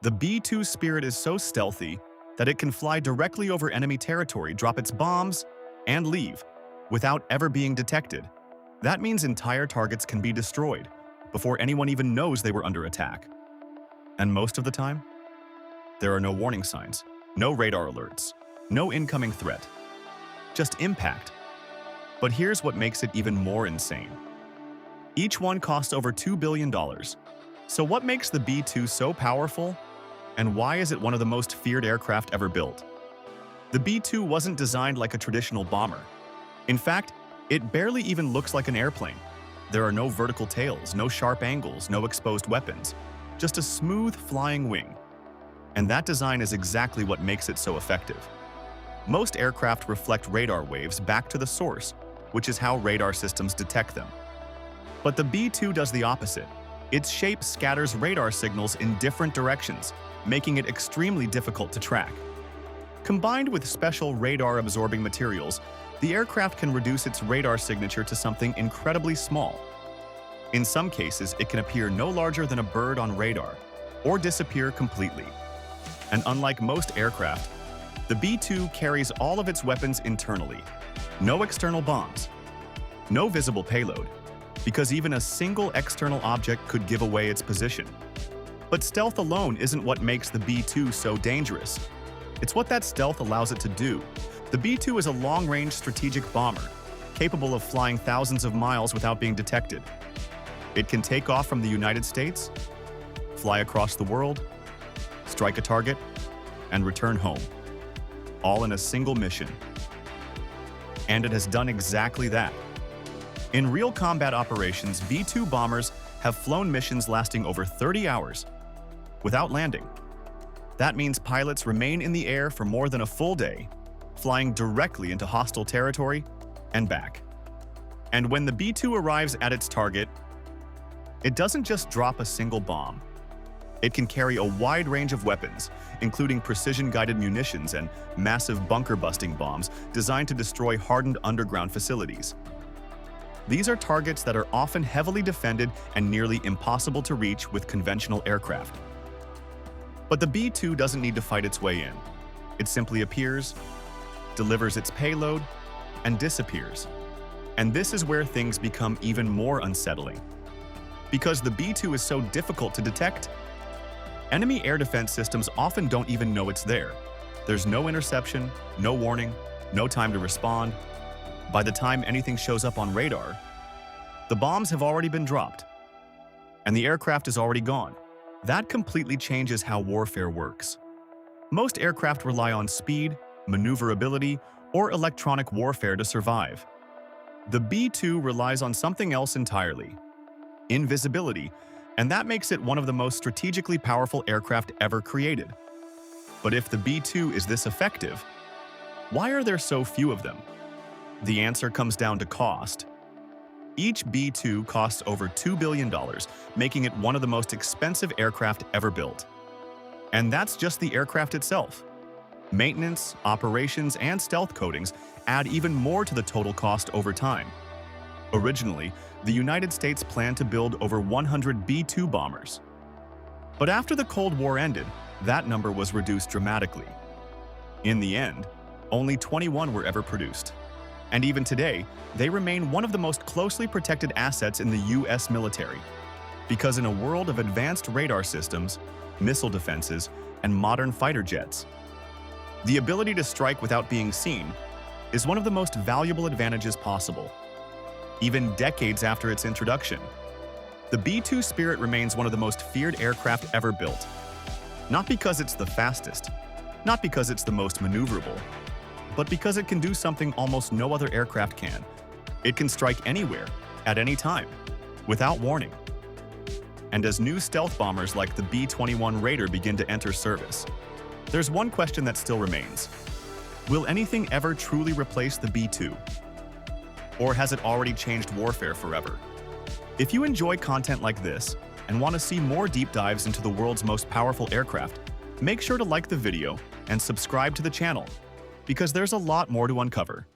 The B-2 Spirit is so stealthy that it can fly directly over enemy territory, drop its bombs, and leave without ever being detected. That means entire targets can be destroyed before anyone even knows they were under attack. And most of the time, there are no warning signs, no radar alerts, no incoming threat, just impact. But here's what makes it even more insane. Each one costs over $2 billion. So what makes the B-2 so powerful? And why is it one of the most feared aircraft ever built? The B-2 wasn't designed like a traditional bomber. In fact, it barely even looks like an airplane. There are no vertical tails, no sharp angles, no exposed weapons, just a smooth flying wing. And that design is exactly what makes it so effective. Most aircraft reflect radar waves back to the source, which is how radar systems detect them. But the B-2 does the opposite. Its shape scatters radar signals in different directions, making it extremely difficult to track. Combined with special radar-absorbing materials, the aircraft can reduce its radar signature to something incredibly small. In some cases, it can appear no larger than a bird on radar, or disappear completely. And unlike most aircraft, the B-2 carries all of its weapons internally. No external bombs, no visible payload, because even a single external object could give away its position. But stealth alone isn't what makes the B-2 so dangerous. It's what that stealth allows it to do. The B-2 is a long-range strategic bomber, capable of flying thousands of miles without being detected. It can take off from the United States, fly across the world, strike a target, and return home, all in a single mission. And it has done exactly that. In real combat operations, B-2 bombers have flown missions lasting over 30 hours without landing. That means pilots remain in the air for more than a full day, flying directly into hostile territory and back. And when the B-2 arrives at its target, it doesn't just drop a single bomb. It can carry a wide range of weapons, including precision-guided munitions and massive bunker-busting bombs designed to destroy hardened underground facilities. These are targets that are often heavily defended and nearly impossible to reach with conventional aircraft. But the B-2 doesn't need to fight its way in. It simply appears, delivers its payload, and disappears. And this is where things become even more unsettling. Because the B-2 is so difficult to detect, enemy air defense systems often don't even know it's there. There's no interception, no warning, no time to respond. By the time anything shows up on radar, the bombs have already been dropped, and the aircraft is already gone. That completely changes how warfare works. Most aircraft rely on speed, maneuverability, or electronic warfare to survive. The B-2 relies on something else entirely: invisibility, and that makes it one of the most strategically powerful aircraft ever created. But if the B-2 is this effective, why are there so few of them? The answer comes down to cost. Each B-2 costs over $2 billion, making it one of the most expensive aircraft ever built. And that's just the aircraft itself. Maintenance, operations, and stealth coatings add even more to the total cost over time. Originally, the United States planned to build over 100 B-2 bombers. But after the Cold War ended, that number was reduced dramatically. In the end, only 21 were ever produced. And even today, they remain one of the most closely protected assets in the US military. Because in a world of advanced radar systems, missile defenses, and modern fighter jets, the ability to strike without being seen is one of the most valuable advantages possible. Even decades after its introduction, the B-2 Spirit remains one of the most feared aircraft ever built. Not because it's the fastest, not because it's the most maneuverable, but because it can do something almost no other aircraft can. It can strike anywhere, at any time, without warning. And as new stealth bombers like the B-21 Raider begin to enter service, there's one question that still remains. Will anything ever truly replace the B-2? Or has it already changed warfare forever? If you enjoy content like this and want to see more deep dives into the world's most powerful aircraft, make sure to like the video and subscribe to the channel, because there's a lot more to uncover.